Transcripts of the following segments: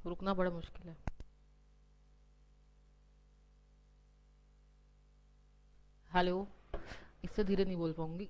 रुकना बड़ा मुश्किल है। हेलो। इससे धीरे नहीं बोल पाऊंगी।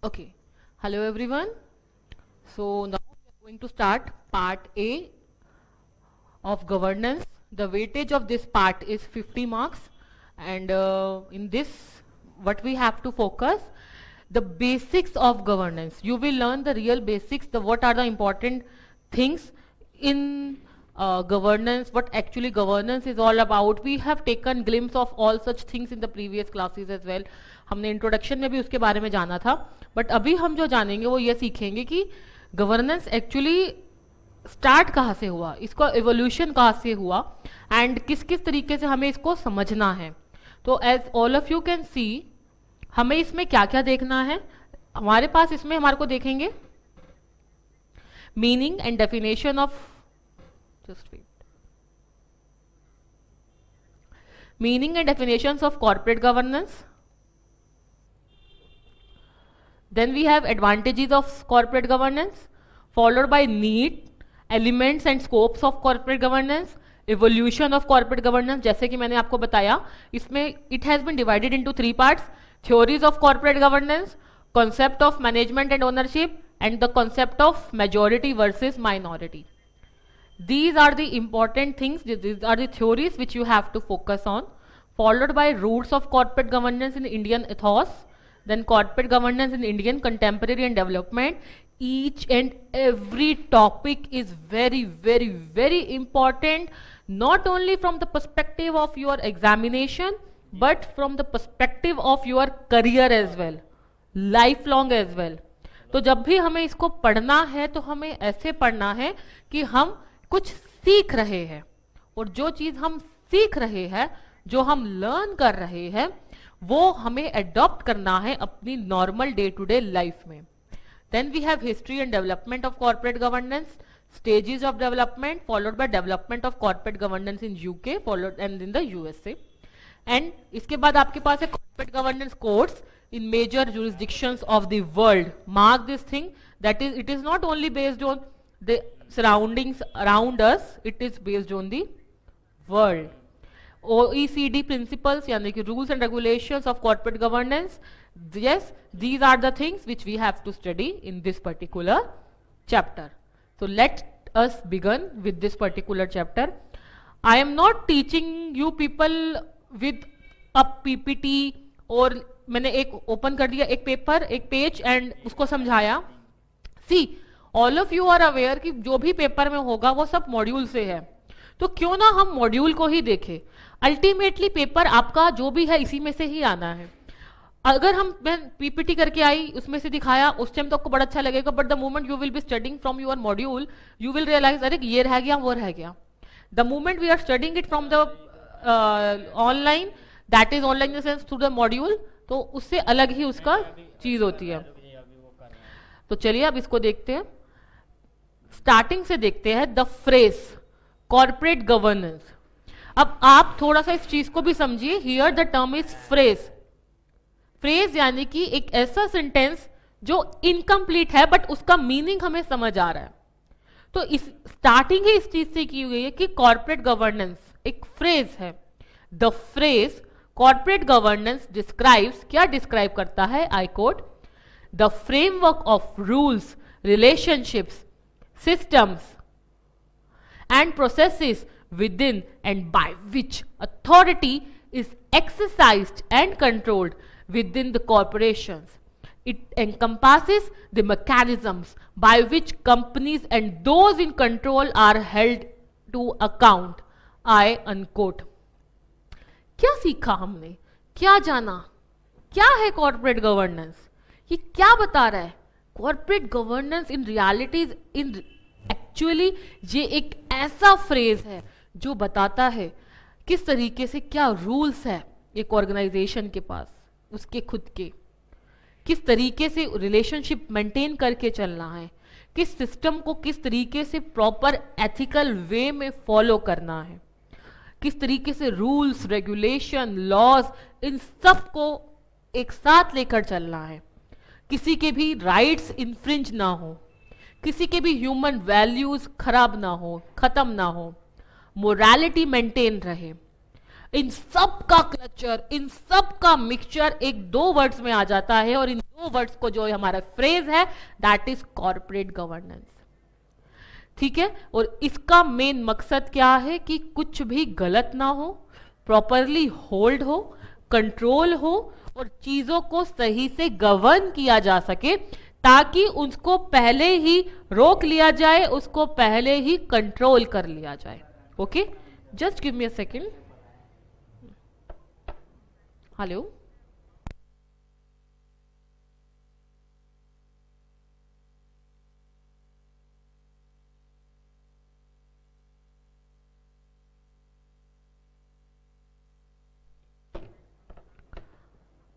Okay. Hello everyone. So now we are going to start part A of governance. The weightage of this part is 50 marks, and in this what we have to focus the basics of governance. You will learn the real basics, the what are the important things in governance, what actually governance is all about. We have taken glimpse of all such things in the previous classes as well. हमने introduction में भी उसके बारे में जाना था, but अभी हम जो जानेंगे वो ये सीखेंगे कि गवर्नेंस एक्चुअली स्टार्ट कहाँ से हुआ, इसका एवोल्यूशन कहाँ से हुआ, एंड किस किस तरीके से हमें इसको समझना है. तो as all of you can see, हमें इसमें क्या क्या देखना है. हमारे पास इसमें हमारे को देखेंगे meaning and definition of, just wait, meaning and definitions of corporate governance. Then we have advantages of corporate governance, followed by need, elements and scopes of corporate governance, evolution of corporate governance. जैसे कि मैंने आपको बताया, इसमें it has been divided into 3 parts: theories of corporate governance, concept of management and ownership, and the concept of majority versus minority. These are the important things. These are the theories which you have to focus on, followed by roots of corporate governance in Indian ethos. Then corporate governance in Indian contemporary and development. Each and every topic is very, very, very important, not only from the perspective of your examination, but from the perspective of your career as well, lifelong as well. तो जब भी हमें इसको पढ़ना है तो हमें ऐसे पढ़ना है कि हम कुछ सीख रहे हैं, और जो चीज हम सीख रहे हैं, जो हम लर्न कर रहे हैं, वो हमें अडॉप्ट करना है अपनी normal day to day life में. Then we have history and development of corporate governance, stages of development, followed by development of corporate governance in UK, followed and in the USA. And इसके बाद आपके पास है corporate गवर्नेंस कोड्स in major jurisdictions of the world. Mark this thing, that is, it is not only based on the surroundings around us, it is based on the world. OECD principles, यानी कि rules and regulations of corporate governance. Yes, these are the things which we have to study in this particular chapter. So let us begin with this particular chapter. I am not teaching you people with a PPT, और मैंने एक open कर दिया एक paper, एक page, and उसको समझाया. See, all of you are aware कि जो भी पेपर में होगा वो सब मॉड्यूल से है, तो क्यों ना हम मॉड्यूल को ही देखें. अल्टीमेटली पेपर आपका जो भी है इसी में से ही आना है. अगर हम मैं पीपीटी करके आई, उसमें से दिखाया, उस टाइम तो आपको बड़ा अच्छा लगेगा, but the moment you will be studying from your module, you will realize अरे ये रह गया, वो रह गया. The moment we are studying it from the online, that is online in the sense through the module, तो उससे अलग ही उसका चीज होती है. तो चलिए अब इसको देखते हैं. स्टार्टिंग से देखते हैं द फ्रेज कॉर्पोरेट गवर्नेंस. अब आप थोड़ा सा इस चीज को भी समझिए, here the term is phrase. Phrase यानी कि एक ऐसा सेंटेंस जो इनकम्प्लीट है बट उसका मीनिंग हमें समझ आ रहा है। तो इस स्टार्टिंग ही इस चीज से की हुई है कि कॉर्पोरेट गवर्नेंस एक फ्रेज है। The phrase corporate governance describes, क्या डिस्क्राइब करता है, I quote, the framework of rules, relationships, systems and processes within and by which authority is exercised and controlled within the corporations. It encompasses the mechanisms by which companies and those in control are held to account. I unquote. क्या सीखा हमने, क्या जाना, क्या है corporate governance, ये क्या बता रहा है? Corporate governance in realities in actually ये एक ऐसा फ्रेज है जो बताता है किस तरीके से क्या रूल्स है एक ऑर्गेनाइजेशन के पास, उसके खुद के, किस तरीके से रिलेशनशिप मेंटेन करके चलना है, किस सिस्टम को किस तरीके से प्रॉपर एथिकल वे में फॉलो करना है, किस तरीके से रूल्स, रेगुलेशन, लॉज, इन सब को एक साथ लेकर चलना है, किसी के भी राइट्स इन्फ्रिंज ना हो, किसी के भी ह्यूमन वैल्यूज खराब ना हो, खत्म ना हो, मोरालिटी मेंटेन रहे। इन सब का क्लचर, इन सब का मिक्सचर एक दो वर्ड्स में आ जाता है, और इन दो वर्ड्स को जो हमारा फ्रेज है दैट इज कॉर्पोरेट गवर्नेंस। ठीक है, और इसका मेन मकसद क्या है कि कुछ भी गलत ना हो, प्रॉपरली होल्ड हो, कंट्रोल हो, और चीजों को सही से गवर्न किया जा सके, ताकि उसको पहले ही रोक लिया जाए, उसको पहले ही कंट्रोल कर लिया जाए। Okay, just give me a second. Hello,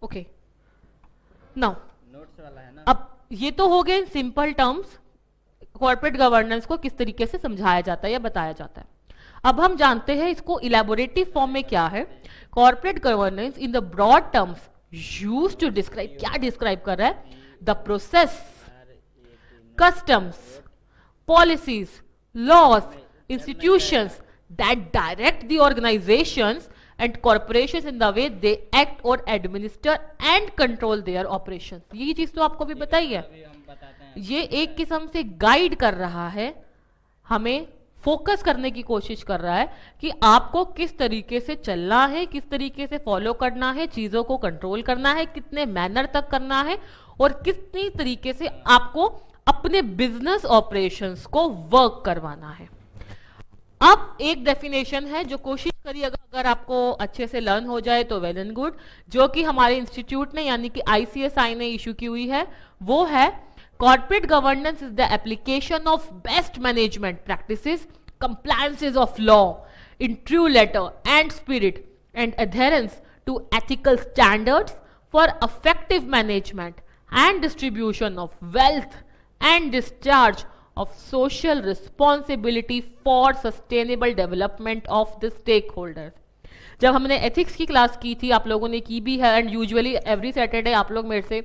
okay, now notes वाला है ना। अब ये तो हो गए सिंपल टर्म्स, कॉर्पोरेट गवर्नेंस को किस तरीके से समझाया जाता है या बताया जाता है। अब हम जानते हैं इसको इलेबोरेटिव फॉर्म में क्या है। Corporate governance in the broad terms used to describe, क्या डिस्क्राइब कर रहा है, the process, customs, policies, laws, institutions that direct the organisations and corporations in the way they act or administer and control their operations। यही चीज तो आपको भी बताई है। ये एक किस्म से गाइड कर रहा है, हमें फोकस करने की कोशिश कर रहा है कि आपको किस तरीके से चलना है, किस तरीके से फॉलो करना है, चीजों को कंट्रोल करना है, कितने मैनर तक करना है, और कितनी तरीके से आपको अपने बिजनेस ऑपरेशंस को वर्क करवाना है। अब एक डेफिनेशन है जो कोशिश करिएगा अगर आपको अच्छे से लर्न हो जाए तो वेल एंड गुड, जो कि हमारे इंस्टीट्यूट ने यानी कि ICSI ने इशू की हुई है, वो है corporate governance is the application of best management practices, compliances of law in true letter and spirit and adherence to ethical standards for effective management and distribution of wealth and discharge of social responsibility for sustainable development of the stakeholders। जब हमने ethics की class की थी, आप लोगों ने की भी है, एंड यूजुअली एवरी सैटरडे आप लोग मेरे से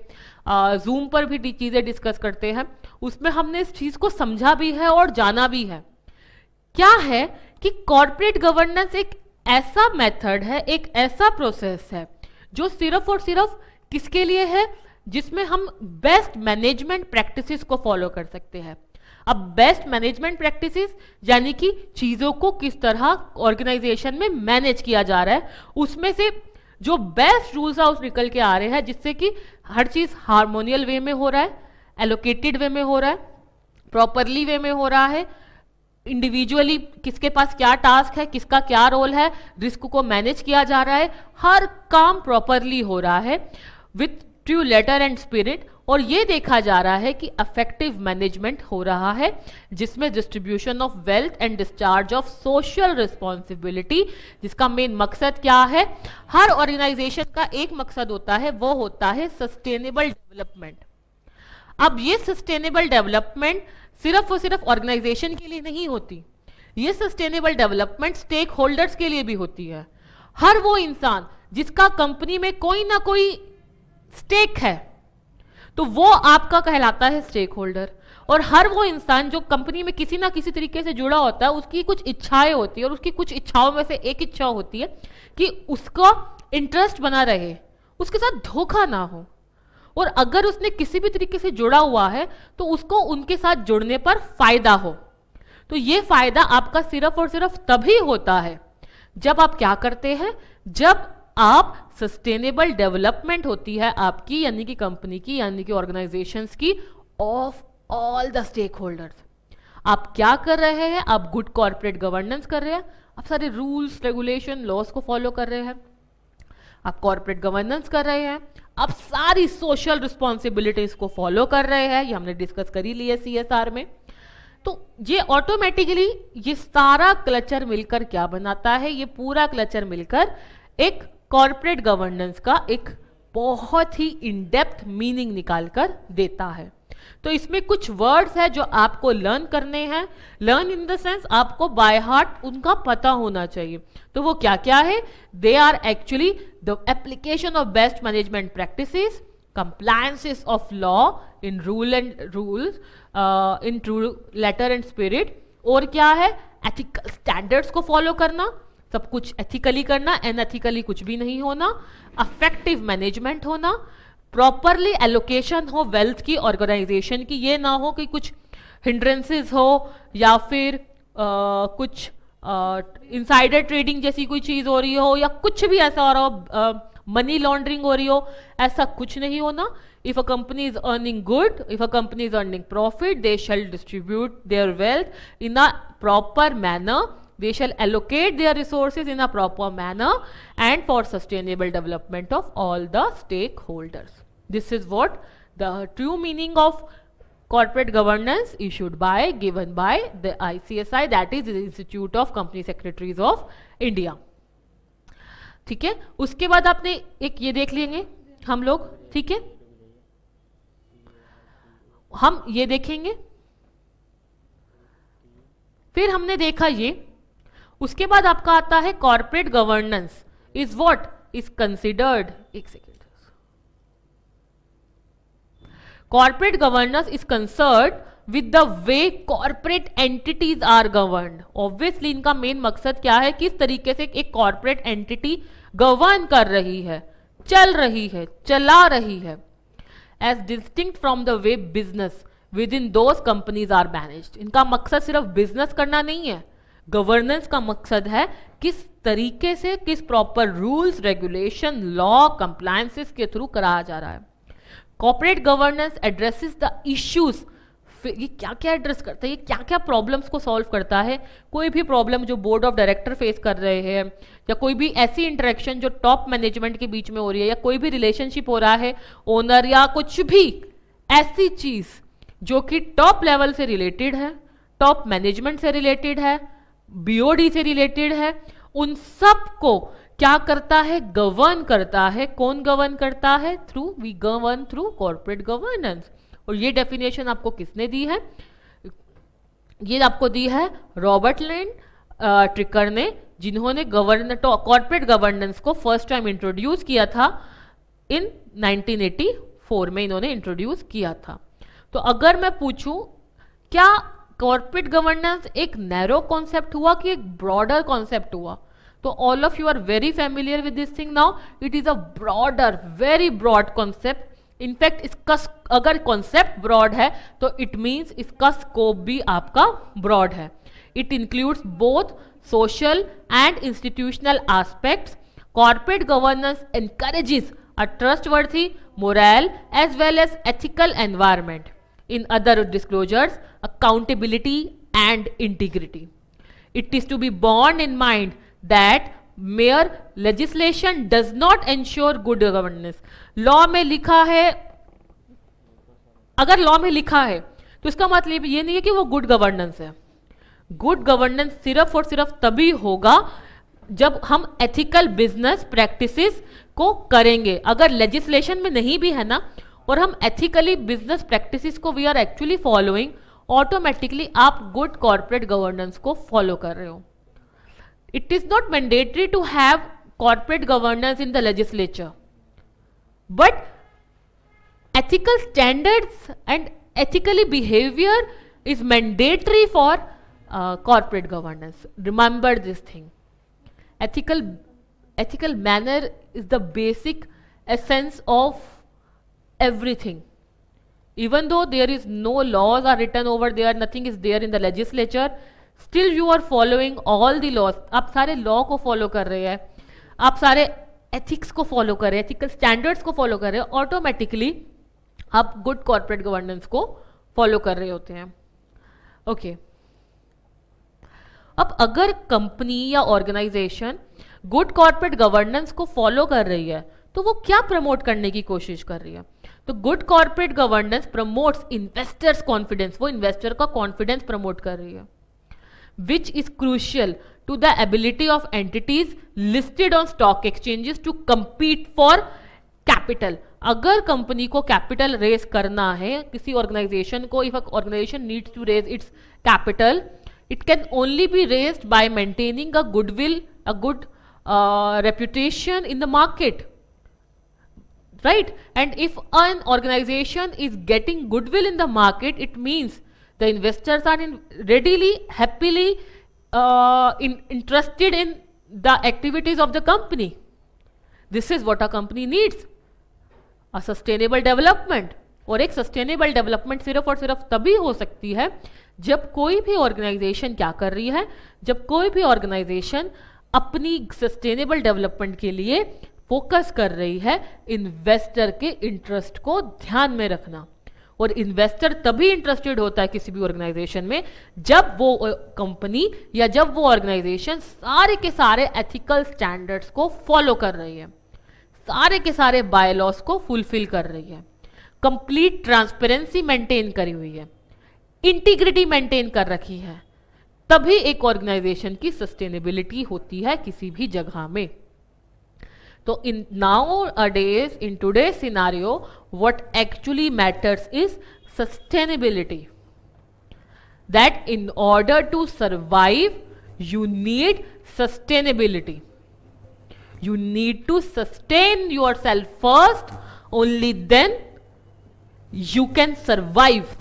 जूम पर भी चीज़ें डिस्कस करते हैं, उसमें हमने इस चीज़ को समझा भी है और जाना भी है। क्या है कि कॉर्पोरेट गवर्नेंस एक ऐसा मेथड है, एक ऐसा प्रोसेस है जो सिर्फ और सिर्फ किसके लिए है, जिसमें हम बेस्ट मैनेजमेंट प्रैक्टिसेस को फॉलो कर सकते हैं। अब बेस्ट मैनेजमेंट प्रैक्टिसेस यानी कि चीजों को किस तरह ऑर्गेनाइजेशन में मैनेज किया जा रहा है, उसमें से जो बेस्ट रूल्स हाउस निकल के आ रहे हैं, जिससे कि हर चीज हार्मोनियल वे में हो रहा है, एलोकेटेड वे में हो रहा है, प्रॉपरली वे में हो रहा है, इंडिविजुअली किसके पास क्या टास्क है, किसका क्या रोल है, रिस्क को मैनेज किया जा रहा है, हर काम प्रॉपरली हो रहा है with true letter and spirit, और ये देखा जा रहा है कि अफेक्टिव मैनेजमेंट हो रहा है, जिसमें distribution of wealth and discharge of social responsibility, जिसका मेन मकसद क्या है, हर ऑर्गेनाइजेशन का एक मकसद होता है, वो होता है सस्टेनेबल डेवलपमेंट। अब ये सस्टेनेबल डेवलपमेंट सिर्फ और सिर्फ ऑर्गेनाइजेशन के लिए नहीं होती, ये सस्टेनेबल डेवलपमेंट स्टेक होल्डर्स के लिए भी होती है। हर वो इंसान जिसका कंपनी में कोई ना कोई स्टेक है तो वो आपका कहलाता है स्टेक होल्डर। और हर वो इंसान जो कंपनी में किसी ना किसी तरीके से जुड़ा होता है, उसकी कुछ इच्छाएं होती है और उसकी कुछ इच्छाओं में से एक इच्छा होती है कि उसका इंटरेस्ट बना रहे, उसके साथ धोखा ना हो। और अगर उसने किसी भी तरीके से जुड़ा हुआ है तो उसको उनके साथ जुड़ने पर फायदा हो। तो ये फायदा आपका सिर्फ और सिर्फ तभी होता है जब आप क्या करते हैं, जब आप सस्टेनेबल डेवलपमेंट होती है आपकी, यानी कि कंपनी की, यानी कि ऑर्गेनाइजेशंस की, of all the stake holders. आप क्या कर रहे हैं? आप गुड कॉर्पोरेट गवर्नेंस कर रहे हैं, आप सारे रूल्स रेगुलेशन लॉस को फॉलो कर रहे हैं, आप कॉर्पोरेट गवर्नेंस कर रहे हैं, आप सारी सोशल रिस्पॉन्सिबिलिटीज को फॉलो कर रहे हैं, ये हमने डिस्कस कर ही लिया CSR में। तो ये ऑटोमेटिकली ये सारा क्लचर मिलकर क्या बनाता है? ये पूरा क्लचर मिलकर एक कॉर्पोरेट गवर्नेंस का एक बहुत ही इन डेप्थ मीनिंग निकाल कर देता है। तो इसमें कुछ वर्ड्स है जो आपको लर्न करने हैं। लर्न इन द सेंस आपको बाय हार्ट उनका पता होना चाहिए। तो वो क्या क्या है? They are actually the application of best management practices, compliances of law in rule and rules in true letter and spirit, और क्या है? ethical standards को फॉलो करना, सब कुछ एथिकली करना, अनएथिकली कुछ भी नहीं होना, अफेक्टिव मैनेजमेंट होना, प्रॉपरली एलोकेशन हो वेल्थ की ऑर्गेनाइजेशन की, ये ना हो कि कुछ हिंड्रेंसेस हो या फिर कुछ इनसाइडर ट्रेडिंग जैसी कोई चीज हो रही हो या कुछ भी ऐसा हो रहा हो, मनी लॉन्ड्रिंग हो रही हो, ऐसा कुछ नहीं होना। If a company is earning good, if a company is earning profit, they shall distribute their wealth in a proper manner, they shall allocate their resources in a proper manner and for sustainable development of all the stakeholders. This is what the true meaning of corporate governance issued by, given by the ICSI, that is the Institute of Company Secretaries of India. ठीक है, उसके बाद आपने एक ये देख लेंगे हम लोग, ठीक है, हम ये देखेंगे, फिर हमने देखा ये, उसके बाद आपका आता है corporate governance is what is considered, एक second, corporate governance is concerned with the way corporate entities are governed. Obviously इनका मेन मकसद क्या है? किस तरीके से एक कॉर्पोरेट एंटिटी गवर्न कर रही है, चल रही है, चला रही है, as distinct from the way business within those companies are managed. इनका मकसद सिर्फ बिजनेस करना नहीं है, गवर्नेंस का मकसद है किस तरीके से, किस proper rules regulation law compliances के थ्रू कराया जा रहा है। Corporate governance addresses the issues, ये क्या क्या एड्रेस करता है, ये क्या क्या प्रॉब्लम्स को सॉल्व करता है। कोई भी प्रॉब्लम जो बोर्ड ऑफ डायरेक्टर फेस कर रहे हैं, या कोई भी ऐसी इंटरेक्शन जो टॉप मैनेजमेंट के बीच में हो रही है, या कोई भी रिलेशनशिप हो रहा है ओनर या कुछ भी ऐसी चीज जो कि टॉप लेवल से रिलेटेड है, टॉप मैनेजमेंट से रिलेटेड है, BOD से रिलेटेड है, उन सब को क्या करता है? गवर्न करता है। कौन गवर्न करता है? Through we govern through corporate governance. और ये डेफिनेशन आपको किसने दी है? ये आपको दी है रॉबर्ट लैंड ट्रिकर ने, जिन्होंने कॉर्पोरेट गवर्नेंस को फर्स्ट टाइम इंट्रोड्यूस किया था इन 1984 में इन्होंने इंट्रोड्यूस किया था। तो अगर मैं पूछूं क्या कॉर्पोरेट गवर्नेंस एक नैरो कॉन्सेप्ट हुआ कि एक ब्रॉडर कॉन्सेप्ट हुआ? तो all of you are very familiar with this thing now. It is a broader, very broad concept. In fact इसका अगर कॉन्सेप्ट ब्रॉड है तो इट मीन्स इसका स्कोप भी आपका ब्रॉड है। It includes both social and institutional aspects. Corporate governance encourages a trustworthy, moral as well as ethical environment. In other disclosures, accountability and integrity. It is to be borne in mind that mere legislation does not ensure good governance. Law में लिखा है, अगर law में लिखा है तो इसका मतलब ये नहीं है कि वो गुड गवर्नेंस है। गुड गवर्नेंस सिर्फ और सिर्फ तभी होगा जब हम एथिकल बिजनेस प्रैक्टिसेस को करेंगे। अगर लेजिस्लेशन में नहीं भी है ना, और हम एथिकली बिजनेस प्रैक्टिसेस को we are actually following, automatically आप गुड कॉर्पोरेट गवर्नेंस को फॉलो कर रहे हो. It is not mandatory to have corporate governance in the legislature, but ethical standards and ethically behavior is mandatory for corporate governance. Remember this thing. Ethical manner is the basic essence of everything. Even though there is no laws are written over there, nothing is there in the legislature, still you are following all the laws. आप सारे law को follow कर रहे हैं, आप सारे ethics को follow कर रहे हैं, ethical standards को follow कर रहे हैं, automatically आप गुड कॉर्पोरेट गवर्नेंस को फॉलो कर रहे होते हैं. ओके, अब अगर कंपनी या ऑर्गेनाइजेशन गुड कॉर्पोरेट गवर्नेंस को फॉलो कर रही है तो वो क्या प्रमोट करने की कोशिश कर रही है? तो good corporate governance promotes investors confidence. वो इन्वेस्टर का कॉन्फिडेंस प्रमोट कर रही है, which is crucial to the ability of entities listed on stock exchanges to compete for capital. अगर कंपनी को कैपिटल रेज करना है, किसी ऑर्गेनाइजेशन को, if organization needs to raise its capital, it can only be raised by maintaining a goodwill, a good reputation in the market, right? And if an organization is getting goodwill in the market, it means the investors are readily, happily interested in the activities of the company. This is what a company needs, a sustainable development. और एक sustainable development सिर्फ और सिर्फ तभी हो सकती है जब कोई भी ऑर्गेनाइजेशन क्या कर रही है, जब कोई भी ऑर्गेनाइजेशन अपनी सस्टेनेबल डेवलपमेंट के लिए फोकस कर रही है इन्वेस्टर के इंटरेस्ट को ध्यान में रखना. और इन्वेस्टर तभी इंटरेस्टेड होता है किसी भी ऑर्गेनाइजेशन में जब वो कंपनी या जब वो ऑर्गेनाइजेशन सारे के सारे एथिकल स्टैंडर्ड्स को फॉलो कर रही है, सारे के सारे बायलॉस को फुलफिल कर रही है, कंप्लीट ट्रांसपेरेंसी मेंटेन करी हुई है, इंटीग्रिटी मेंटेन कर रखी है. तभी एक ऑर्गेनाइजेशन की सस्टेनेबिलिटी होती है किसी भी जगह में. तो इन nowadays in today's scenario what actually matters is sustainability, that in order to survive you need sustainability. You need to sustain yourself first, only then you can survive.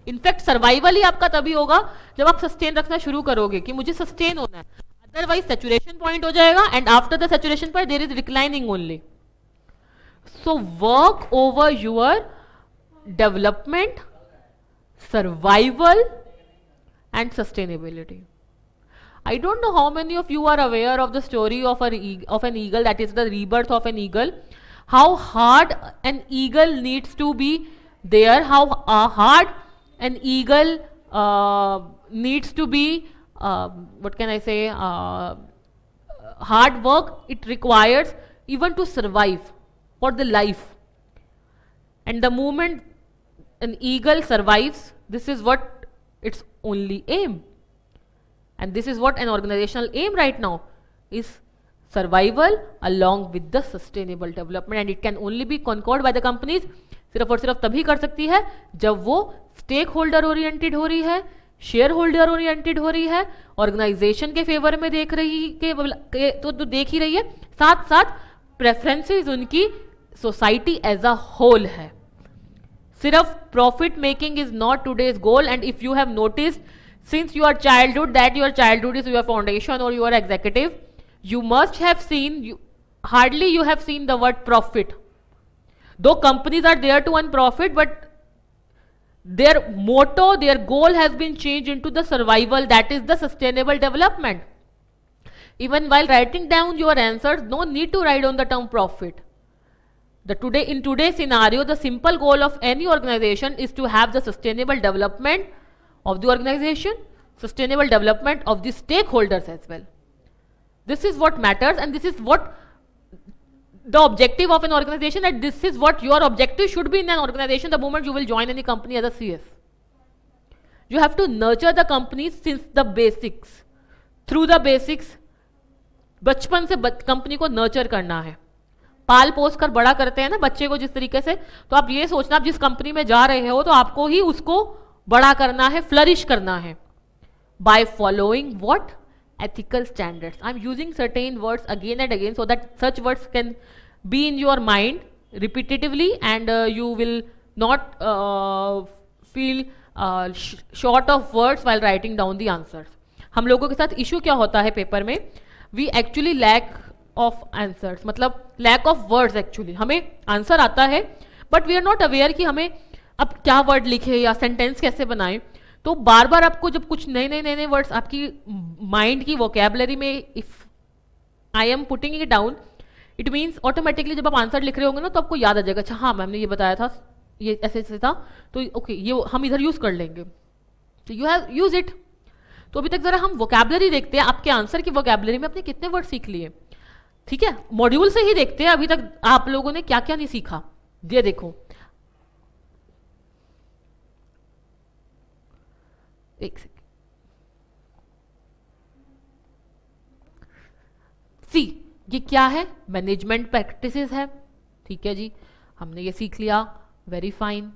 In fact survival ही आपका तभी होगा जब आप सस्टेन रखना शुरू करोगे कि मुझे सस्टेन होना है, अदरवाइज सैचुरेशन पॉइंट हो जाएगा and after the saturation point there is declining only. So work over your development, survival and sustainability. I don't know how many of you are aware of the story of an eagle, that is the rebirth of an eagle. How hard an eagle needs to be there, how hard an eagle needs to be, what can I say, hard work it requires even to survive for the life. And the moment an eagle survives, this is what its only aim. And this is what an organizational aim right now is, survival along with the sustainable development, and it can only be conquered by the companies. सिर्फ और सिर्फ तभी कर सकती है जब वो stake holder oriented हो रही है, शेयर होल्डर ओरिएंटेड हो रही है, ऑर्गेनाइजेशन के फेवर में देख रही के तो देख ही रही है, साथ साथ प्रेफरेंसेस उनकी सोसाइटी एज अ होल है. सिर्फ profit making is not today's goal. And if you have noticed since your childhood that your childhood is your foundation or your executive, you must have seen, hardly you have seen the word profit. Though companies are there to earn profit, but their motto, their goal has been changed into the survival, that is the sustainable development. Even while writing down your answers, no need to write on the term profit. In today's scenario, the simple goal of any organization is to have the sustainable development of the organization, sustainable development of the stakeholders as well. This is what matters, and this is what the objective of an organization, and this is what your objective should be in an organization the moment you will join any company as a CS. You have to nurture the company since the basics, through the basics. बचपन से company को nurture करना है, पाल पोस कर बड़ा करते हैं ना बच्चे को जिस तरीके से, तो आप ये सोचना आप जिस कंपनी में जा रहे हो तो आपको ही उसको बड़ा करना है, फ्लरिश करना है। By following what? ethical standards. I'm using certain words again and again so that such words can be in your mind repetitively and you will not feel short of words while writing down the answers. हम लोगों के साथ issue क्या होता है paper में? We actually lack of answers, मतलब lack of words actually. हमें आंसर आता है but we are not aware कि हमें अब क्या वर्ड लिखे या सेंटेंस कैसे बनाएं। तो बार बार आपको जब कुछ नए नए वर्ड्स आपकी माइंड की वोकैबुलरी में if I am putting it down, it means automatically जब आप आंसर लिख रहे होंगे ना तो आपको याद आ जाएगा, अच्छा हाँ मैम ने ये बताया था, ये ऐसे ऐसे था, तो ओके ये हम इधर यूज कर लेंगे, तो यू हैव यूज इट। तो अभी तक जरा हम वोकैबुलरी देखते हैं, आपके आंसर की वोकैबुलरी में आपने कितने वर्ड सीख लिए। ठीक है, मॉड्यूल से ही देखते हैं अभी तक आप लोगों ने क्या क्या नहीं सीखा। ये देखो, एक सेकेंड, सी ये क्या है? मैनेजमेंट प्रैक्टिसेस है। ठीक है जी, हमने ये सीख लिया, वेरी फाइन।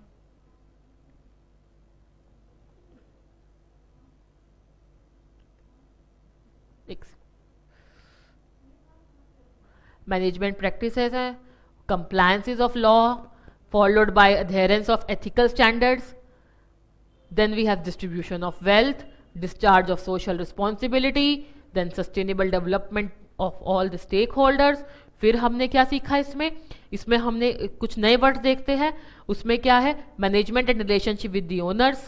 मैनेजमेंट प्रैक्टिसेस है, compliances of law followed by adherence of ethical standards. Then we have distribution of wealth, discharge of social responsibility, then sustainable development of all the stakeholders. फिर हमने क्या सीखा इसमें हमने कुछ नए वर्ड्स देखते हैं। उसमें क्या है? Management and relationship with the owners.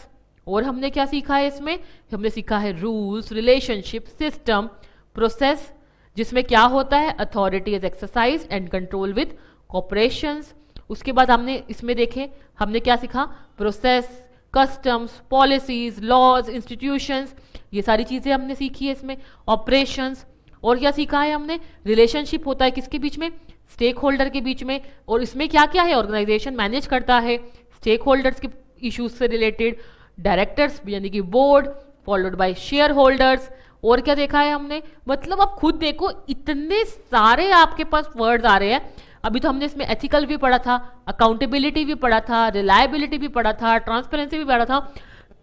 और हमने क्या सीखा है इसमें? हमने सीखा है रूल्स, रिलेशनशिप, सिस्टम, प्रोसेस, जिसमें क्या होता है? Authority is exercise and control with corporations. उसके बाद हमने इसमें देखे, हमने क्या सीखा? Process, customs, policies, laws, institutions, ये सारी चीजें हमने सीखी है इसमें। ऑपरेशंस, और क्या सीखा है हमने? रिलेशनशिप होता है किसके बीच में? स्टेक होल्डर के बीच में। और इसमें क्या क्या है? ऑर्गेनाइजेशन मैनेज करता है स्टेक होल्डर्स के इश्यूज से रिलेटेड, डायरेक्टर्स यानी कि board, followed by share holders. और क्या देखा है हमने? मतलब आप खुद देखो, इतने सारे आपके पास वर्ड्स आ रहे हैं। अभी तो हमने इसमें एथिकल भी पढ़ा था, अकाउंटेबिलिटी भी पढ़ा था, रिलायबिलिटी भी पढ़ा था, ट्रांसपेरेंसी भी पढ़ा था।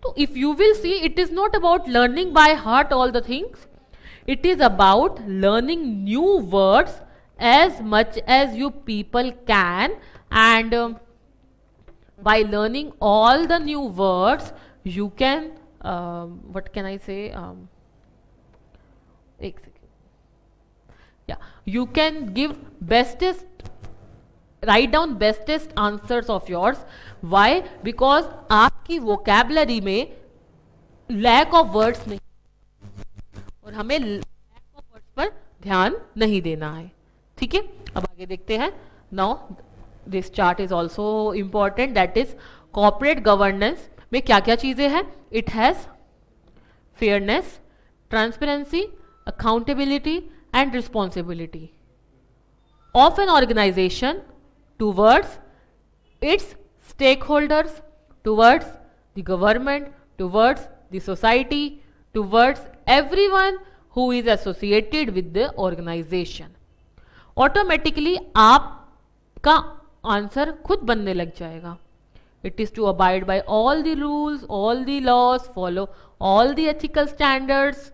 तो if you will see, it is not about learning by heart all the things, it is about learning new words as much as you people can, and by learning all the new words you can what can I say, yeah, you can give bestest, write down bestest answers of yours. Why? Because आपकी vocabulary में lack of words नहीं, और हमें lack of words पर ध्यान नहीं देना है। ठीक है, अब आगे देखते हैं। Now this chart is also important, that is corporate governance में क्या क्या चीजें हैं। It has fairness, transparency, accountability and responsibility of an organization towards its stake holders, towards the government, towards the society, towards everyone who is associated with the organization. Automatically आपका answer खुद बनने लग जाएगा। It is to abide by all the rules, all the laws, follow all the ethical standards.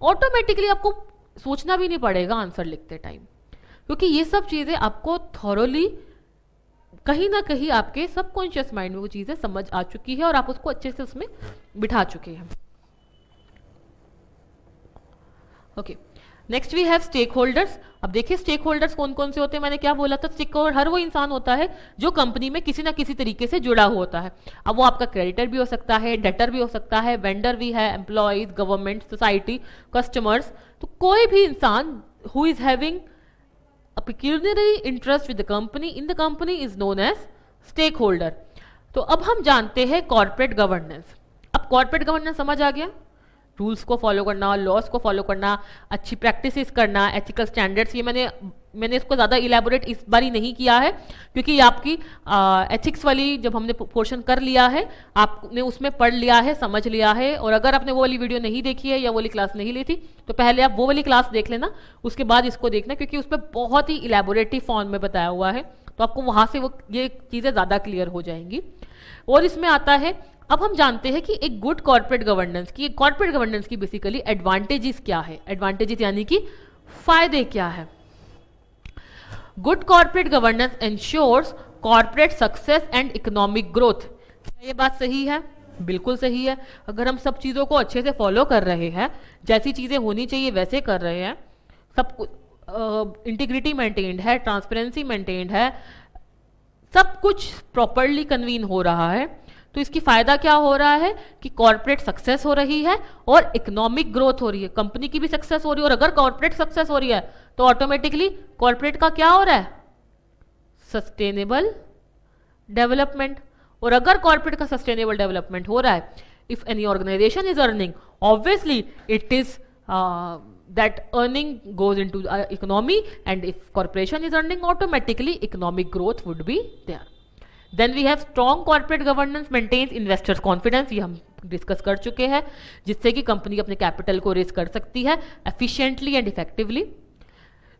Automatically आपको सोचना भी नहीं पड़ेगा आंसर लिखते टाइम, क्योंकि ये सब चीजें आपको थॉरोली कहीं ना कहीं आपके सबकॉन्शियस माइंड में वो चीजें समझ आ चुकी है और आप उसको अच्छे से उसमें बिठा चुके हैं। Okay, next we have stake holders. अब देखिए स्टेक होल्डर्स कौन कौन से होते हैं। मैंने क्या बोला था? स्टेक होल्डर हर वो इंसान होता है जो कंपनी में किसी ना किसी तरीके से जुड़ा हुआ होता है। अब वो आपका क्रेडिटर भी हो सकता है, डेटर भी हो सकता है, वेंडर भी है, एम्प्लॉयज, गवर्नमेंट, सोसाइटी, कस्टमर्स। तो कोई भी इंसान who is having a pecuniary interest with the company in the company is known as stakeholder. तो अब हम जानते हैं कॉर्पोरेट गवर्नेंस। अब कॉर्पोरेट गवर्नेंस समझ आ गया, रूल्स को फॉलो करना, लॉस को फॉलो करना, अच्छी प्रैक्टिसेस करना, एथिकल स्टैंडर्ड्स। ये मैंने इसको ज़्यादा इलेबोरेट इस बार ही नहीं किया है, क्योंकि आपकी एथिक्स वाली जब हमने पोर्शन कर लिया है, आपने उसमें पढ़ लिया है, समझ लिया है। और अगर आपने वो वाली वीडियो नहीं देखी है या वो वाली क्लास नहीं ली थी, तो पहले आप वो वाली क्लास देख लेना, उसके बाद इसको देखना, क्योंकि उसमें बहुत ही इलेबोरेटिव फॉर्म में बताया हुआ है, तो आपको वहाँ से वो ये चीज़ें ज़्यादा क्लियर हो जाएंगी। और इसमें आता है अब हम जानते हैं कि एक गुड कॉर्पोरेट गवर्नेंस की बेसिकली एडवांटेजेस क्या है, एडवांटेजेस यानी कि फायदे क्या है। Good corporate governance ensures corporate success and economic growth. क्या ये बात सही है? बिल्कुल सही है। अगर हम सब चीज़ों को अच्छे से फॉलो कर रहे हैं, जैसी चीज़ें होनी चाहिए वैसे कर रहे हैं, सब कुछ इंटीग्रिटी मेंटेन्ड है, ट्रांसपेरेंसी मेंटेन्ड है, सब कुछ प्रॉपरली कन्वीन हो रहा है, तो इसकी फायदा क्या हो रहा है कि कॉर्पोरेट सक्सेस हो रही है और इकोनॉमिक ग्रोथ हो रही है, कंपनी की भी सक्सेस हो रही है। और अगर कॉर्पोरेट सक्सेस हो रही है तो ऑटोमेटिकली कॉर्पोरेट का क्या हो रहा है? Sustainable development. और अगर कॉर्पोरेट का सस्टेनेबल डेवलपमेंट हो रहा है, if any organization is earning, obviously it is that earning goes into economy, and if corporation is earning, automatically economic growth would be there. Then we have strong corporate governance maintains investors confidence, ये हम discuss कर चुके हैं, जिससे कि company अपने capital को raise कर सकती है efficiently and effectively.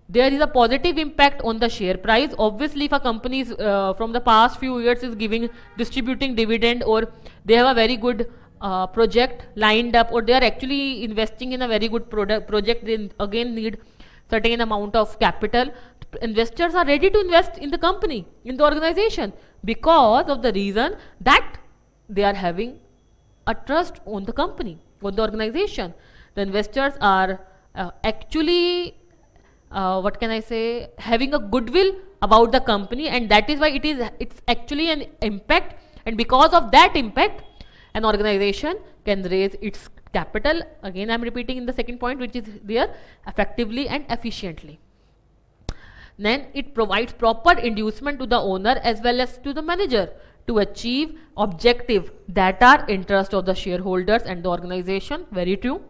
There is a positive impact on the share price. Obviously, if a company is from the past few years is distributing dividend, or they have a very good project lined up, or they are actually investing in a very good project, they again need certain amount of capital. Investors are ready to invest in the company, in the organization, because of the reason that they are having a trust on the company, on the organization. The investors are actually what can I say, having a goodwill about the company, and that is why it's actually an impact, and because of that impact an organization can raise its capital, again I am repeating in the second point, which is there, effectively and efficiently. Then it provides proper inducement to the owner as well as to the manager to achieve objective that are interest of the shareholders and the organization. Very true.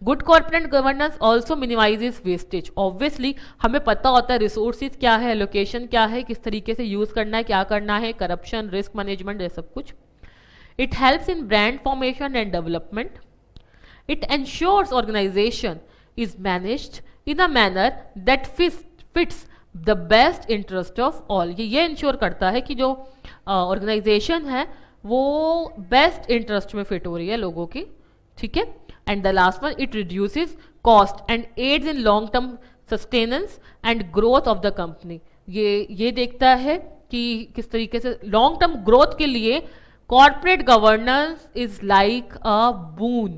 Good corporate governance also minimises wastage. Obviously हमें पता होता है resources क्या है, allocation क्या है, किस तरीके से यूज करना है, क्या करना है, करप्शन, रिस्क मैनेजमेंट, ये सब कुछ। It helps in brand formation and development. It ensures organization is managed in a manner that fits the best interest of all. ये इंश्योर करता है कि जो ऑर्गेनाइजेशन है वो बेस्ट इंटरेस्ट में फिट हो रही है लोगों की, ठीक है। And the last one, it reduces cost and aids in long-term sustenance and growth of the company. ये देखता है कि किस तरीके से लॉन्ग टर्म ग्रोथ के लिए corporate governance is like a boon,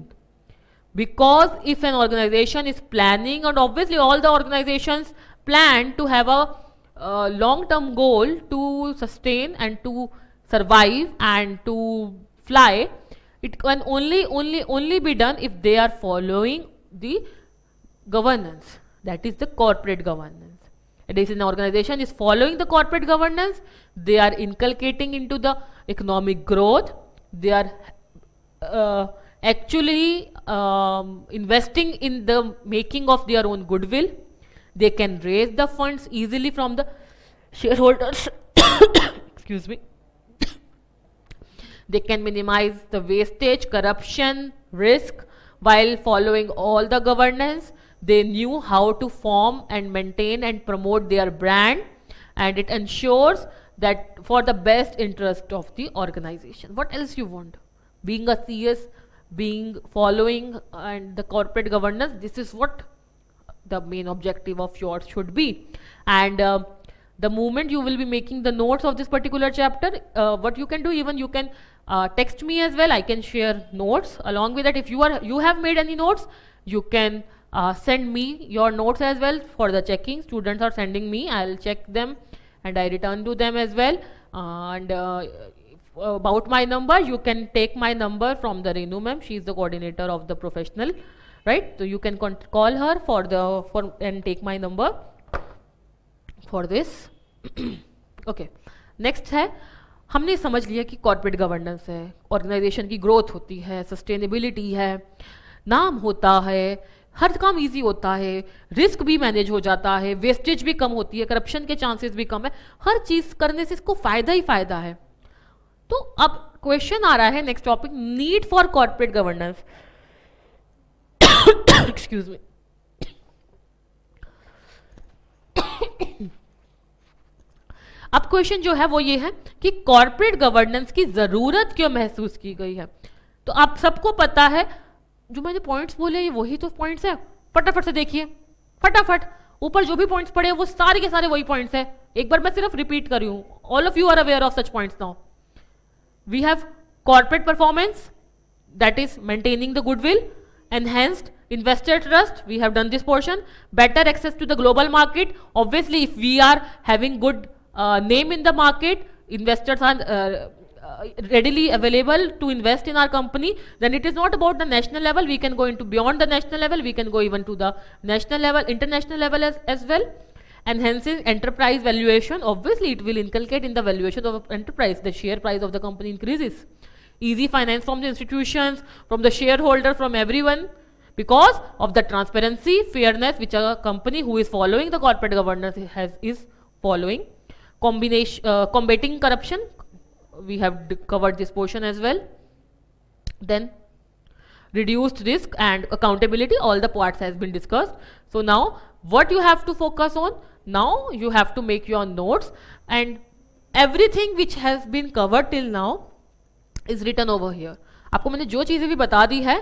because if an organization is planning, and obviously all the organizations plan to have a long-term goal to sustain and to survive and to fly, it can only be done if they are following the governance, that is the corporate governance. And if an organization is following the corporate governance, they are inculcating into the economic growth, they are actually investing in the making of their own goodwill, they can raise the funds easily from the shareholders excuse me. They can minimize the wastage, corruption, risk while following all the governance. They knew how to form and maintain and promote their brand, and it ensures that for the best interest of the organization. What else you want? Being a CS, being following and the corporate governance, this is what the main objective of yours should be. And the moment you will be making the notes of this particular chapter, what you can do, even you can text me as well. I can share notes along with that. If you have made any notes, you can send me your notes as well for the checking. Students are sending me, I'll check them and I return to them as well. And about my number, you can take my number from the Renu ma'am. She is the coordinator of the professional, right? So you can call her and take my number for this. Okay, next है, हमने समझ लिया कि corporate governance है, organisation की growth होती है, sustainability है, नाम होता है, हर काम इजी होता है, रिस्क भी मैनेज हो जाता है, वेस्टेज भी कम होती है, करप्शन के चांसेस भी कम है, हर चीज करने से इसको फायदा ही फायदा है। तो अब क्वेश्चन आ रहा है next topic, need for corporate governance. Excuse me. अब क्वेश्चन जो है वो ये है कि कॉर्पोरेट गवर्नेंस की जरूरत क्यों महसूस की गई है। तो आप सबको पता है, जो मैंने पॉइंट्स बोले ये वही तो पॉइंट्स है, फटाफट से देखिए, फटाफट ऊपर जो भी पॉइंट्स पड़े वो सारे के सारे वही पॉइंट्स है। एक बार मैं सिर्फ रिपीट कर रही हूं, all of you are aware of such points now. We have corporate performance, that is maintaining the goodwill, enhanced investor trust, we have done this portion, better access to the global market. Obviously if we are having good name in the market, investors are readily available to invest in our company, then it is not about the national level, we can go into beyond the national level, we can go even to the national level, international level as well. Enhancing enterprise valuation, obviously it will inculcate in the valuation of enterprise, the share price of the company increases. Easy finance from the institutions, from the shareholder, from everyone, because of the transparency, fairness which a company who is following the corporate governance is following. Combating corruption, we have covered this portion as well. Then reduced risk and accountability, all the parts has been discussed. So now what you have to focus on, now you have to make your notes, and everything which has been covered till now is written over here. आपको मैंने जो चीजें भी बता दी है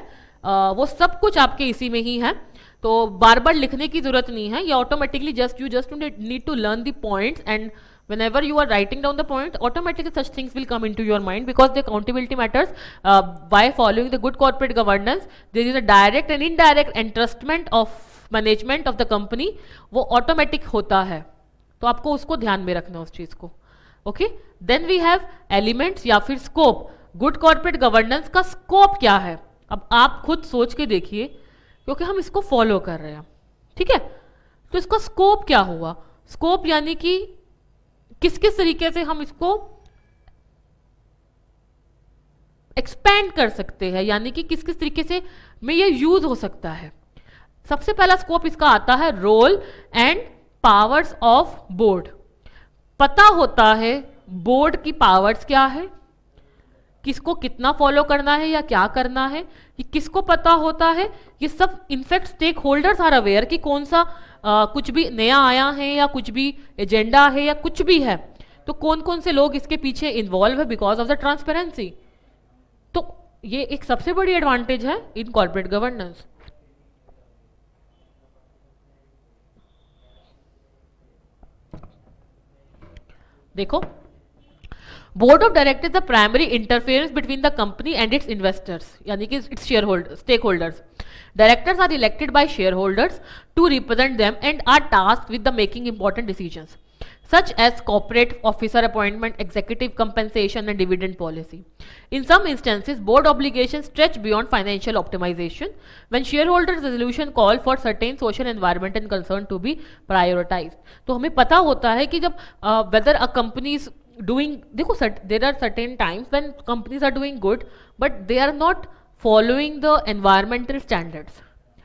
वो सब कुछ आपके इसी में ही है, तो बार बार लिखने की जरूरत नहीं है, ये automatically just need to learn the points, and whenever you are writing down the point, automatically such things will come into your mind, because the accountability matters. By following the good corporate governance, there is a direct and indirect entrustment of management of the company, वो automatic होता है, तो आपको उसको ध्यान में रखना उस चीज को। Okay, then we have elements या फिर स्कोप। गुड कॉर्पोरेट गवर्नेंस का स्कोप क्या है, अब आप खुद सोच के देखिए, क्योंकि हम इसको फॉलो कर रहे हैं, ठीक है। तो इसका स्कोप क्या हुआ, स्कोप यानी कि किस किस तरीके से हम इसको एक्सपेंड कर सकते हैं, यानी कि किस किस तरीके से में ये यूज हो सकता है। सबसे पहला स्कोप इसका आता है role and powers of board. पता होता है बोर्ड की पावर्स क्या है, किसको कितना फॉलो करना है या क्या करना है, ये किसको पता होता है, ये सब in fact stake holders are aware कि कौन सा कुछ भी नया आया है या कुछ भी एजेंडा है या कुछ भी है, तो कौन कौन से लोग इसके पीछे इन्वॉल्व है बिकॉज ऑफ द ट्रांसपेरेंसी। तो ये एक सबसे बड़ी एडवांटेज है इन कॉर्पोरेट गवर्नेंस। देखो, board of directors the primary interference between the company and its investors, यानी कि its share holder stake holders. Directors are elected by shareholders to represent them and are tasked with the making important decisions such as corporate officer appointment, executive compensation and dividend policy. In some instances, board obligations stretch beyond financial optimization when shareholders resolution call for certain social, environmental concern to be prioritized. तो हमें पता होता है कि जब whether a company is doing, देखो there are certain times when companies are doing good but they are not following the environmental standards,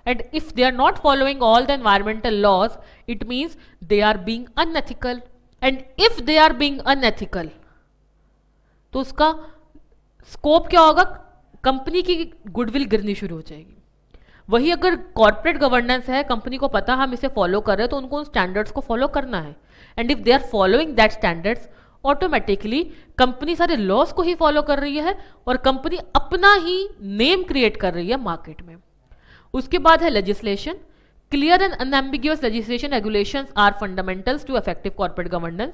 and if they are not following all the environmental laws, it means they are being unethical, and if they are being unethical, तो उसका scope क्या होगा, company की goodwill गिरनी शुरू हो जाएगी। वही अगर कॉर्पोरेट गवर्नेंस है, कंपनी को पता हम इसे फॉलो कर रहे हैं, तो उनको उन स्टैंडर्ड्स को फॉलो करना है, and if they are following that standards, automatically company सारे लॉस को ही फॉलो कर रही है और कंपनी अपना ही नेम क्रिएट कर रही है मार्केट में। उसके बाद है legislation. Clear and unambiguous legislation regulations are fundamentals to effective corporate governance.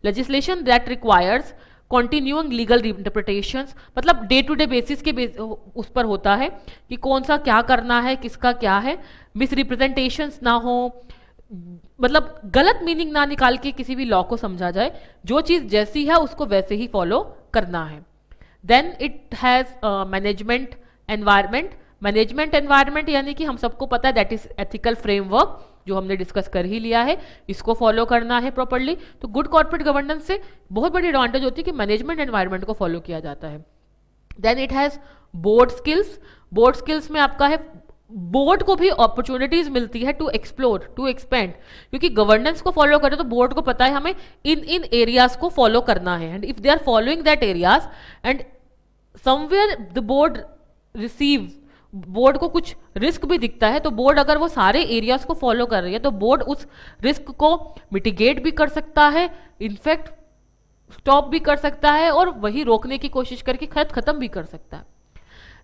Legislation that requires continuing legal interpretations, मतलब डे टू डे बेसिस के उस पर होता है कि कौन सा क्या करना है, किसका क्या है, मिसरिप्रेजेंटेशंस ना हो, मतलब गलत मीनिंग ना निकाल के किसी भी लॉ को समझा जाए, जो चीज जैसी है उसको वैसे ही फॉलो करना है। Then it has management environment. Management environment यानी कि हम सबको पता है दैट इज एथिकल फ्रेमवर्क, जो हमने डिस्कस कर ही लिया है, इसको फॉलो करना है प्रॉपर्ली। तो गुड कॉर्पोरेट गवर्नेंस से बहुत बड़ी एडवांटेज होती है कि मैनेजमेंट एनवायरमेंट को फॉलो किया जाता है। Then it has board skills. Board skills में आपका है, बोर्ड को भी अपॉर्चुनिटीज मिलती है टू एक्सप्लोर, टू एक्सपेंड, क्योंकि गवर्नेंस को फॉलो करें तो बोर्ड को पता है हमें इन एरियाज को फॉलो करना है, and if they are following that areas and somewhere the board receive, board को कुछ रिस्क भी दिखता है, तो बोर्ड अगर वो सारे एरियाज को फॉलो कर रही है तो बोर्ड उस रिस्क को मिटिगेट भी कर सकता है, इनफैक्ट स्टॉप भी कर सकता है और वही रोकने की कोशिश करके खत्म भी कर सकता है.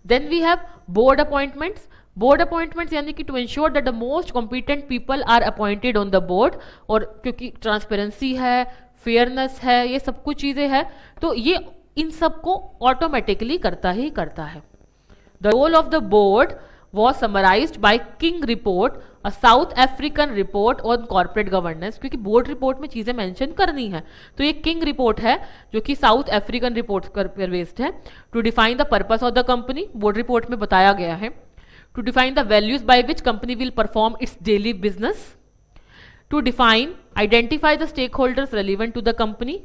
Then we have board appointments. Board appointments यानी कि to ensure that the most competent people are appointed on the board, और क्योंकि ट्रांसपेरेंसी है, फेयरनेस है, ये सब कुछ चीजें हैं, तो ये इन सबको ऑटोमेटिकली करता ही करता है. The role of the board was summarized by King Report, a South African report on corporate governance. क्योंकि बोर्ड रिपोर्ट में चीजें मेंशन करनी है, तो ये किंग रिपोर्ट है जो कि साउथ अफ्रीकन रिपोर्ट पर बेस्ड है. To define the purpose of the company, board report में बताया गया है. To define the values by which company will perform its daily business. To define, identify the stake holders relevant to the company.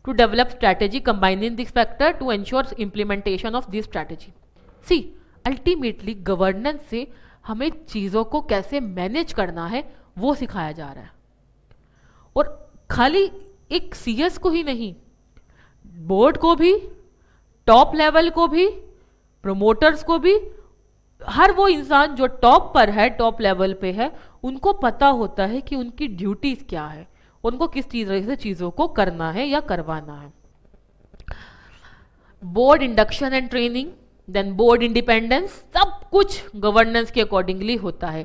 To develop strategy combining this factor to ensure implementation of this strategy. See ultimately governance से हमें चीजों को कैसे manage करना है वो सिखाया जा रहा है. और खाली एक सीएस को ही नहीं, बोर्ड को भी, टॉप लेवल को भी, प्रमोटर्स को भी, हर वो इंसान जो टॉप पर है, टॉप लेवल पे है, उनको पता होता है कि उनकी ड्यूटीज क्या है, उनको किस तरह से चीजों को करना है या करवाना है. Board induction and training, then board independence, सब कुछ गवर्नेंस के अकॉर्डिंगली होता है.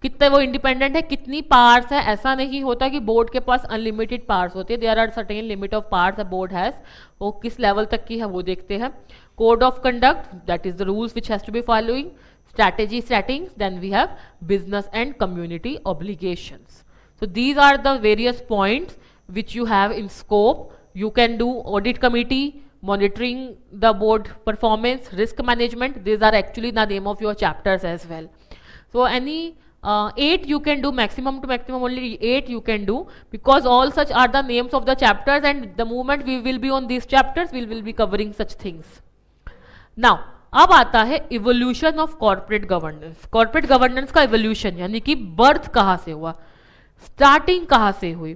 कितने वो इंडिपेंडेंट है, कितनी पावर्स है, ऐसा नहीं होता कि बोर्ड के पास अनलिमिटेड पावर्स होते हैं. There are certain limit of powers a board has, वो किस लेवल तक की है वो देखते हैं. Code of conduct, that is the rules which has to be following. Strategy settings, then we have business and community obligations. So these are the various points which you have in scope. You can do audit committee, monitoring the board performance, risk management. These are actually the name of your chapters as well. So any 8 you can do, maximum to maximum only 8 you can do, because all such are the names of the chapters, and the moment we will be on these chapters we will be covering such things. Now अब आता है evolution of corporate governance. Corporate governance का evolution यानी कि birth कहाँ से हुआ, starting कहाँ से हुई,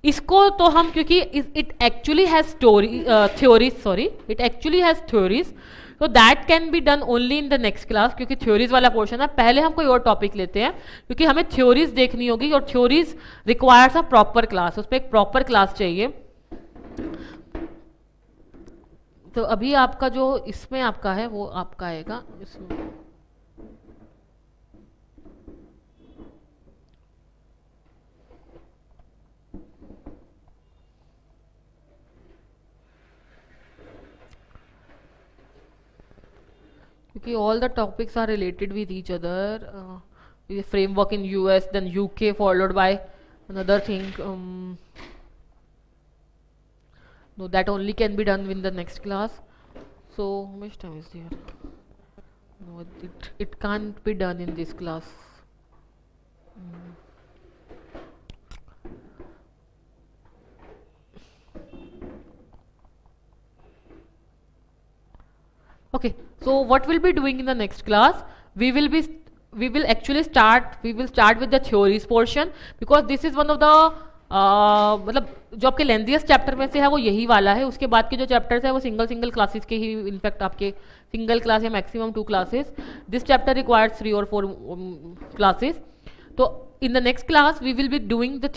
इसको तो हम, क्योंकि it actually has theories, it actually has theories, तो that can be done only in the next class, क्योंकि थ्योरीज वाला पोर्शन है. पहले हम कोई और टॉपिक लेते हैं, क्योंकि हमें थ्योरीज देखनी होगी और theories requires a proper class, उस पर एक प्रॉपर क्लास चाहिए. तो अभी आपका जो इसमें आपका है वो आपका आएगा इसमें. क्योंकि all the topics are related with each other. Framework in US, then UK, followed by another thing. No, that only can be done in the next class. So how much time is there? No, it can't be done in this class. Okay, so what we'll be doing in the next class, we will actually start with the theories portion, because this is one of the मतलब जो आपके lengthiest chapter में से है वो यही वाला है. उसके बाद के जो चैप्टर्स है वो सिंगल क्लासेस के ही, इनफैक्ट आपके सिंगल क्लास या maximum 2 classes. This chapter requires 3 और 4 क्लासेस. तो in the next class we will be doing the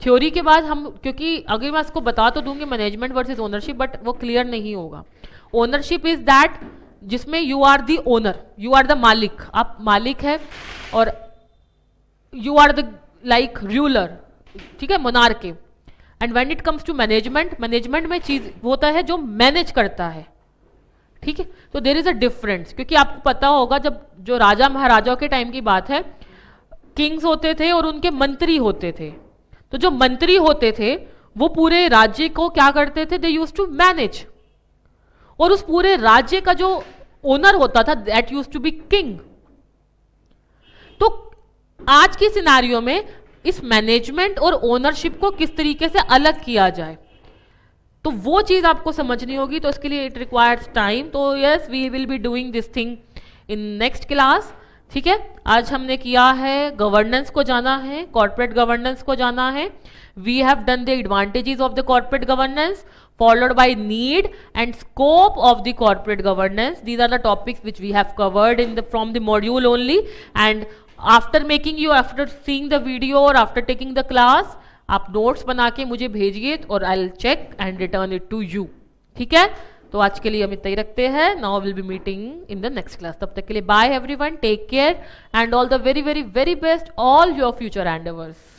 theory के बाद हम, क्योंकि अगर मैं इसको बता तो दूंगी मैनेजमेंट वर्सेस ओनरशिप, बट वो क्लियर नहीं होगा. ओनरशिप इज दैट जिसमें you are the owner, you are the मालिक, आप मालिक है, और you are the like ruler, ठीक है, मोनार्क के. And when it comes to management में चीज होता है जो मैनेज करता है, ठीक है. तो देयर इज अ डिफरेंस, क्योंकि आपको पता होगा जब जो राजा महाराजाओं के टाइम की बात है, किंग्स होते थे और उनके मंत्री होते थे. तो जो मंत्री होते थे वो पूरे राज्य को क्या करते थे, दे यूज्ड टू मैनेज, और उस पूरे राज्य का जो ओनर होता था that used to be king. तो आज की सिनारियो में इस मैनेजमेंट और ओनरशिप को किस तरीके से अलग किया जाए, तो वो चीज आपको समझनी होगी. तो इसके लिए इट रिक्वायर्स टाइम. तो yes, we will be doing this thing in next class, ठीक है. आज हमने किया है गवर्नेंस को जाना है, कॉर्पोरेट गवर्नेंस को जाना है. We have done the advantages of the corporate governance followed by need and scope of the corporate governance. These are the topics which we have covered from the module only, and after seeing the video or after taking the class, आप notes बना के मुझे भेजिए और I will check and return it to you. ठीक है, तो आज के लिए हम इतना ही रखते हैं। Now will be meeting in the next class. तब तक के लिए bye everyone, take care and all the very very very best all your future endeavours.